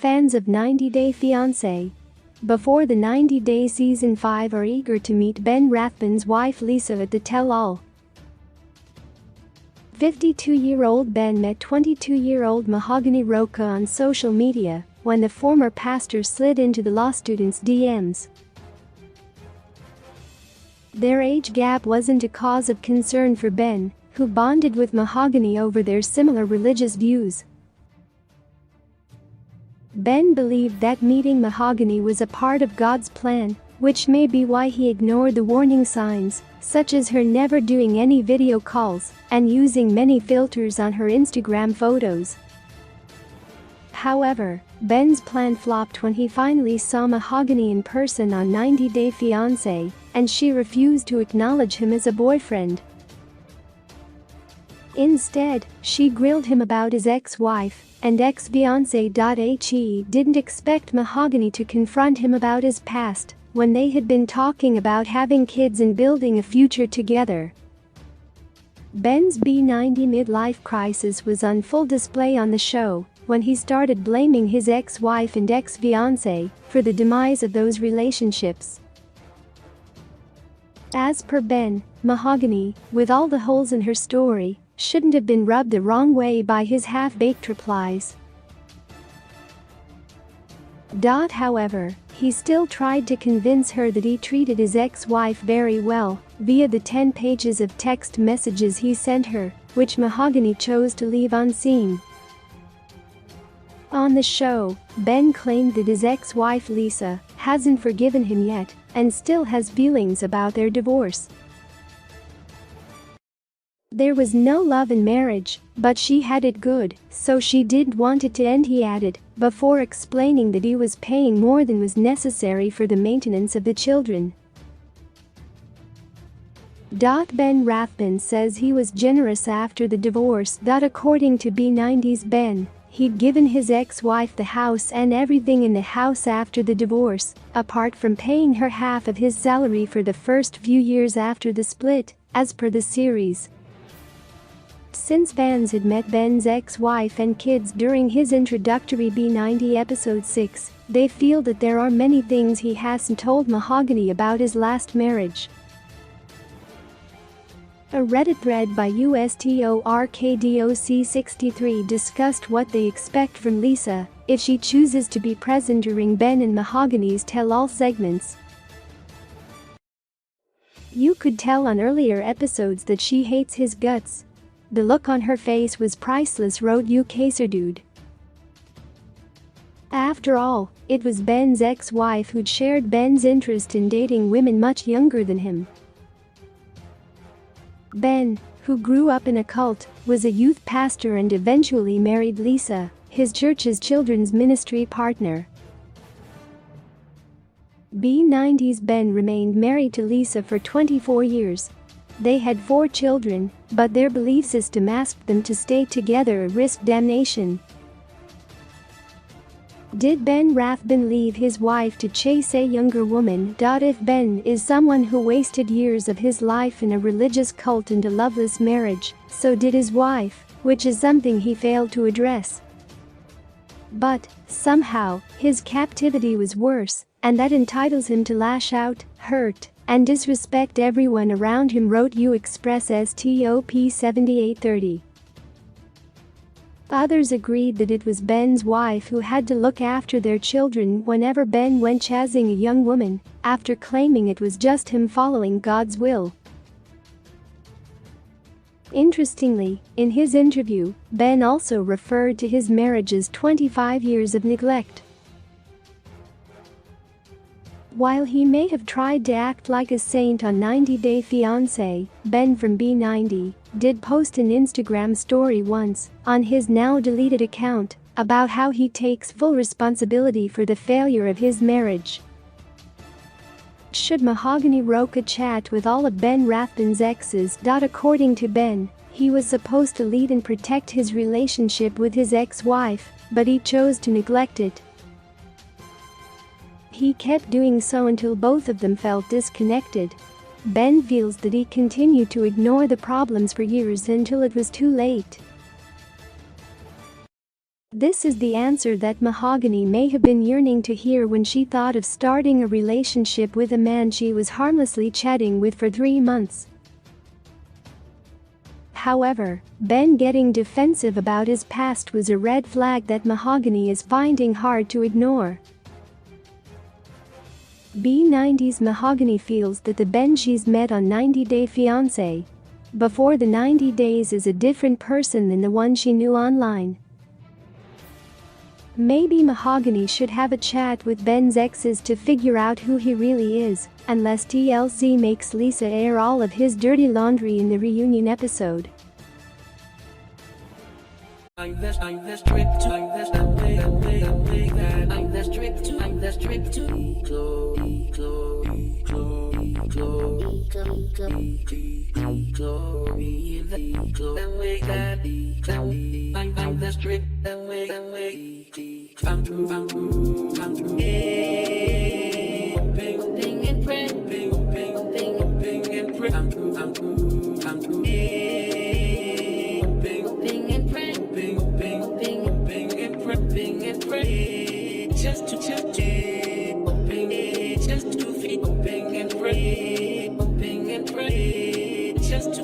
Fans of 90 Day Fiancé. Before the 90 Day Season 5 are eager to meet Ben Rathbun's wife Lisa at the tell-all. 52-year-old Ben met 22-year-old Mahogany Rocha on social media when the former pastor slid into the law student's DMs. Their age gap wasn't a cause of concern for Ben, who bonded with Mahogany over their similar religious views. Ben believed that meeting Mahogany was a part of God's plan, which may be why he ignored the warning signs, such as her never doing any video calls and using many filters on her Instagram photos. However, Ben's plan flopped when he finally saw Mahogany in person on 90 Day Fiancé, and she refused to acknowledge him as a boyfriend. Instead, she grilled him about his ex-wife, and ex-fiancé. Didn't expect Mahogany to confront him about his past when they had been talking about having kids and building a future together. Ben's B90 midlife crisis was on full display on the show when he started blaming his ex-wife and ex-fiancé for the demise of those relationships. As per Ben, Mahogany, with all the holes in her story, shouldn't have been rubbed the wrong way by his half-baked replies. However, he still tried to convince her that he treated his ex-wife very well via the 10 pages of text messages he sent her, which Mahogany chose to leave unseen. On the show, Ben claimed that his ex-wife Lisa hasn't forgiven him yet and still has feelings about their divorce. There was no love in marriage, but she had it good, so she didn't want it to end, he added, before explaining that he was paying more than was necessary for the maintenance of the children. Ben Rathbun says he was generous after the divorce. According to B90's Ben, he'd given his ex-wife the house and everything in the house after the divorce, apart from paying her half of his salary for the first few years after the split, as per the series. Since fans had met Ben's ex-wife and kids during his introductory B90 episode 6, they feel that there are many things he hasn't told Mahogany about his last marriage. A Reddit thread by USTORKDOC63 discussed what they expect from Lisa if she chooses to be present during Ben and Mahogany's tell-all segments. "You could tell on earlier episodes that she hates his guts. The look on her face was priceless," wrote UKSerdude. After all, it was Ben's ex-wife who'd shared Ben's interest in dating women much younger than him. Ben, who grew up in a cult, was a youth pastor and eventually married Lisa, his church's children's ministry partner. B90's Ben remained married to Lisa for 24 years. They had 4 children, but their belief system asked them to stay together or risk damnation. Did Ben Rathbun leave his wife to chase a younger woman? If Ben is someone who wasted years of his life in a religious cult and a loveless marriage, so did his wife, which is something he failed to address. But, somehow, his captivity was worse, and that entitles him to lash out, hurt, and disrespect everyone around him, wrote UExpress.STOP7830. Others agreed that it was Ben's wife who had to look after their children whenever Ben went chasing a young woman, after claiming it was just him following God's will. Interestingly, in his interview, Ben also referred to his marriage as 25 years of neglect. While he may have tried to act like a saint on 90 Day Fiancé, Ben from B90 did post an Instagram story once, on his now deleted account, about how he takes full responsibility for the failure of his marriage. Should Mahogany Rocha chat with all of Ben Rathbun's exes? According to Ben, he was supposed to lead and protect his relationship with his ex-wife, but he chose to neglect it. He kept doing so until both of them felt disconnected. Ben feels that he continued to ignore the problems for years until it was too late. This is the answer that Mahogany may have been yearning to hear when she thought of starting a relationship with a man she was harmlessly chatting with for 3 months. However, Ben getting defensive about his past was a red flag that Mahogany is finding hard to ignore. B90's Mahogany feels that the Ben she's met on 90 Day Fiancé before the 90 days is a different person than the one she knew online. Maybe Mahogany should have a chat with Ben's exes to figure out who he really is, unless TLC makes Lisa air all of his dirty laundry in the reunion episode. I'm the strip to I'm true, and pray, I'm true, and pray, just to feel, and pray, just to